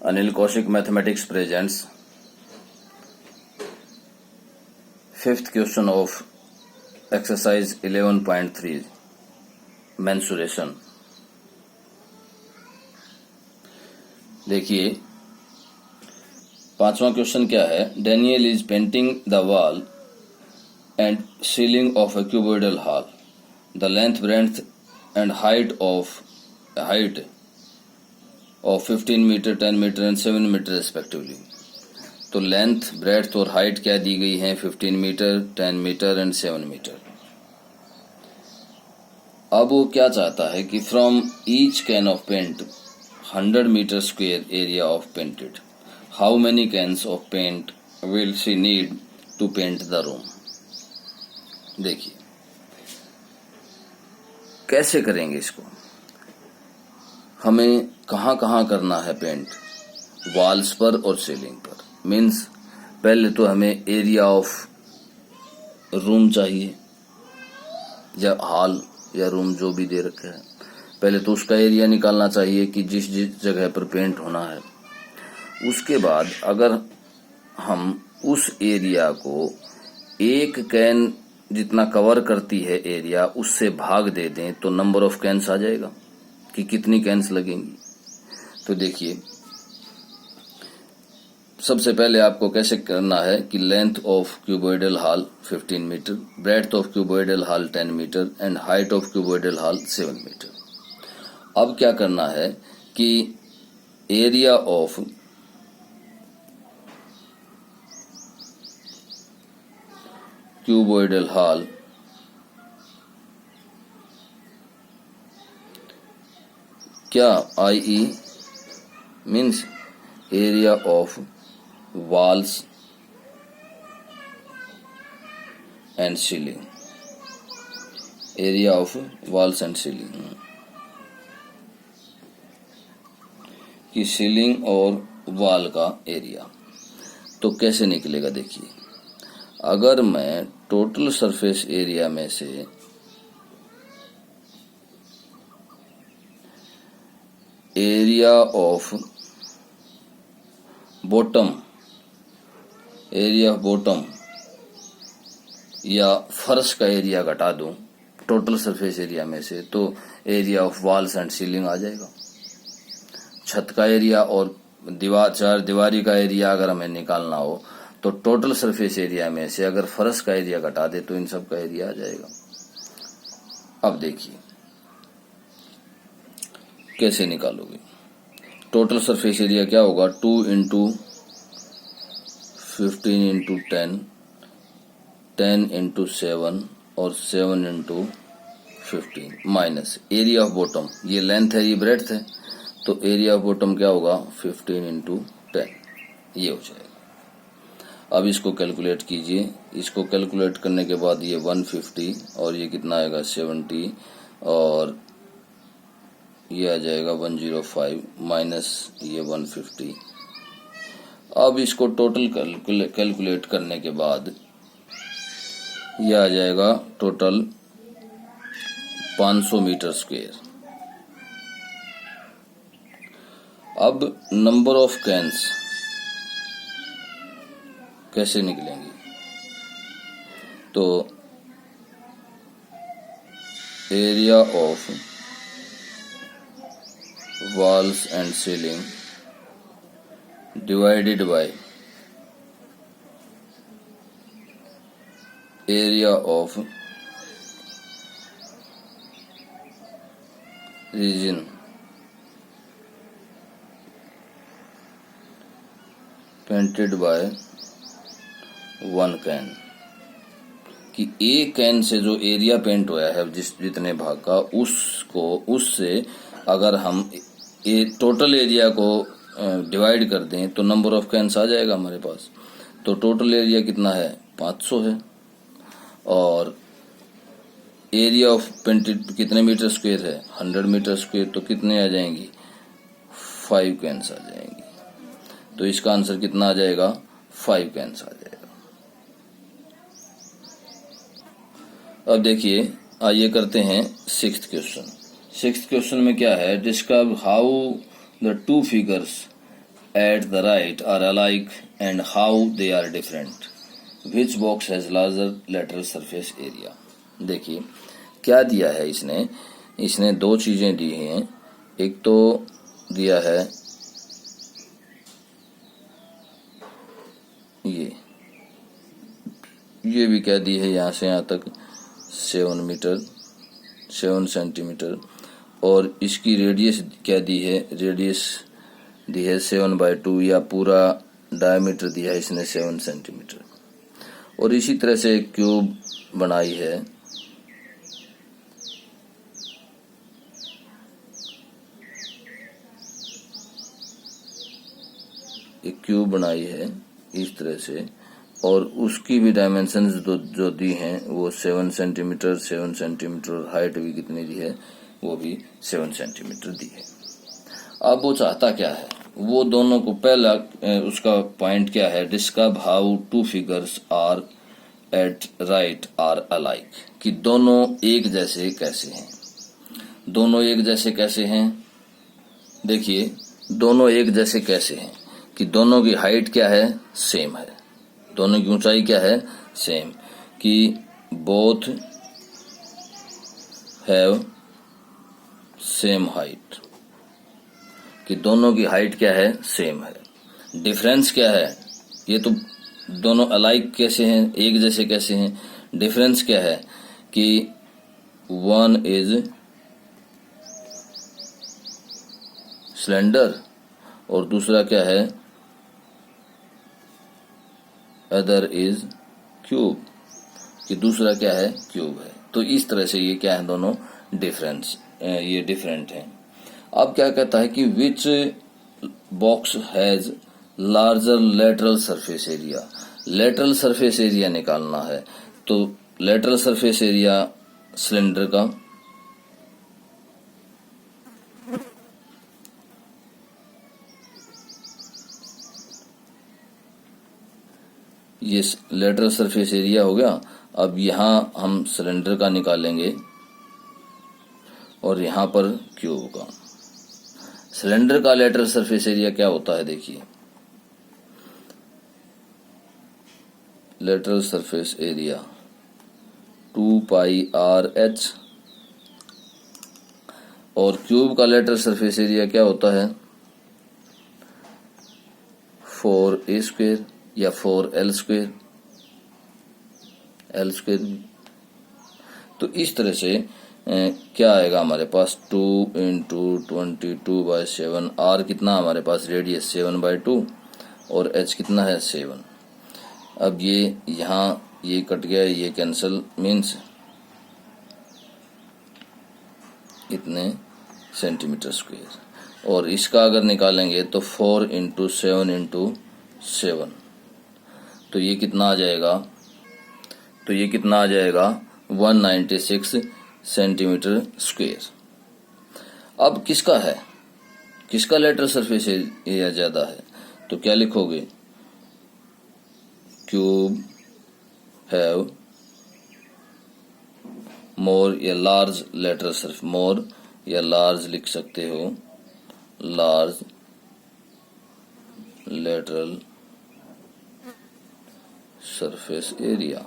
Anil Kaushik Mathematics presents fifth question of exercise 11.3 mensuration. देखिए पांचवा question क्या है. Daniel is painting the wall and ceiling of a cuboidal hall. The length, breadth and height of 15 metre, 10 metre and 7 metre respectively. तो length, breadth और height क्या दी गई है? 15 मीटर, 10 मीटर एंड 7 मीटर. अब वो क्या चाहता है कि from each can of paint 100 metre square area of painted, how many cans of paint will she need to paint the room. देखिए कैसे करेंगे इसको. हमें कहाँ कहाँ करना है पेंट? वॉल्स पर और सीलिंग पर. मीन्स पहले तो हमें एरिया ऑफ रूम चाहिए या हॉल या रूम जो भी दे रखा है. पहले तो उसका एरिया निकालना चाहिए कि जिस जिस जगह पर पेंट होना है. उसके बाद अगर हम उस एरिया को एक कैन जितना कवर करती है एरिया उससे भाग दे दें तो नंबर ऑफ कैन्स आ जाएगा कि कितनी कैन्स लगेंगी. तो देखिए सबसे पहले आपको कैसे करना है कि length of cuboidal hall 15 metre, breadth of cuboidal hall 10 metre and height of cuboidal hall 7 metre. अब क्या करना है कि एरिया ऑफ क्यूबॉइडल हॉल क्या IE means area of walls and ceiling. Area of walls and ceiling की ceiling और wall का area. तो कैसे निकलेगा? देखिए अगर मैं टोटल सरफेस एरिया में से एरिया ऑफ बॉटम या फर्श का एरिया घटा दूं टोटल सरफेस एरिया में से तो area of walls and ceiling आ जाएगा. छत का एरिया और दीवारी का एरिया अगर हमें निकालना हो तो टोटल सरफेस एरिया में से अगर फर्श का एरिया घटा दे तो इन सब का एरिया आ जाएगा. अब देखिए कैसे निकालोगे. टोटल सरफेस एरिया क्या होगा? 2 इंटू 15 इंटू 10, 10 इंटू 7 और 7 into 15 minus area of bottom. ये लेंथ है, ये ब्रेड्थ है, तो एरिया ऑफ बॉटम क्या होगा? 15 इंटू 10. ये हो जाएगा. अब इसको कैलकुलेट कीजिए. इसको कैलकुलेट करने के बाद ये 150 और ये कितना आएगा? 70 और ये आ जाएगा 105 माइनस ये 150. अब इसको टोटल कैलकुलेट करने के बाद ये आ जाएगा टोटल 500 मीटर स्क्वायर. अब नंबर ऑफ कैन्स कैसे निकलेंगे? तो area of walls and ceiling divided by area of region painted by 1 can. कि एक कैन से जो एरिया पेंट हुआ है जितने भाग का उससे अगर हम टोटल एरिया को डिवाइड कर दें तो नंबर ऑफ कैन्स आ जाएगा हमारे पास. तो टोटल एरिया कितना है? 500 है. और एरिया ऑफ पेंटेड कितने मीटर स्क्वायर है? 100 मीटर स्क्वायर. तो कितने आ जाएंगी? 5 कैन्स आ जाएंगी. तो इसका आंसर कितना आ जाएगा? 5 कैन्स आ जाएगा. अब देखिए आइए करते हैं 6th क्वेश्चन. 6th क्वेश्चन में क्या है? Describe how the two figures at the right are alike and how they are different? Which box has larger lateral surface area? देखिए क्या दिया है इसने दो चीजें दी हैं। एक तो दिया है ये भी क्या दी है, यहाँ से यहाँ तक 7 सेंटीमीटर, और इसकी रेडियस क्या दी है, रेडियस दी है 7/2, या पूरा डायमीटर दिया है इसने 7 सेंटीमीटर। और इसी तरह से क्यूब बनाई है, एक क्यूब बनाई है इस तरह से, और उसकी भी डायमेंशंस जो दी हैं वो 7 सेंटीमीटर, 7 सेंटीमीटर, और हाइट भी कितनी दी है, वो भी 7 सेंटीमीटर दी है। अब वो चाहता क्या है, वो दोनों को पहला उसका पॉइंट क्या है, describe how two figures are at right are alike, कि दोनों एक जैसे कैसे हैं। दोनों एक जैसे कैसे हैं, देखिए दोनों एक जैसे कैसे हैं कि दोनों की हाइट क्या है, सेम है, दोनों की ऊंचाई क्या है, सेम, कि बोथ हैव सेम हाइट, कि दोनों की हाइट क्या है, सेम है। डिफरेंस क्या है, ये तो दोनों अलाइक कैसे हैं, एक जैसे कैसे हैं, डिफरेंस क्या है कि वन इज स्लेंडर और दूसरा क्या है, अदर इज क्यूब, कि दूसरा क्या है, क्यूब है। तो इस तरह से ये क्या है, दोनों डिफरेंस, ये डिफरेंट हैं। अब क्या कहता है कि which box has larger lateral surface area, lateral surface area निकालना है। तो लेटरल सरफेस एरिया सिलेंडर का ये लेटरल सरफेस एरिया हो गया। अब यहां हम सिलेंडर का निकालेंगे और यहां पर क्यूब का। सिलेंडर का लेटरल सरफेस एरिया क्या होता है, देखिए लेटरल सरफेस एरिया 2πr/h, और क्यूब का लेटरल सरफेस एरिया क्या होता है, 4a² या 4l²। तो इस तरह से क्या आएगा हमारे पास, 2 × 22/7, r कितना हमारे पास, रेडियस 7/2, और h कितना है, 7। अब ये यहाँ ये कट गया, ये कैंसिल, मीन्स इतने सेंटीमीटर स्क्वायर। और इसका अगर निकालेंगे तो 4 × 7 × 7, तो ये कितना आ जाएगा, 196 सेंटीमीटर स्क्वायर। अब किसका लेटरल सरफेस एरिया ज्यादा है, तो क्या लिखोगे, क्यूब हैव मोर या लार्ज लेटरल सरफेस, मोर या लार्ज लिख सकते हो, लार्ज लेटरल सरफेस एरिया,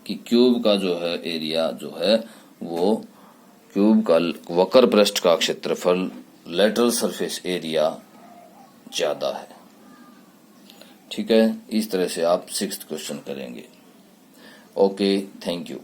कि क्यूब का जो है एरिया जो है वो क्यूब का वक्र पृष्ठ का क्षेत्रफल लेटरल सरफेस एरिया ज्यादा है। ठीक है, इस तरह से आप 6th क्वेश्चन करेंगे। Okay, thank you.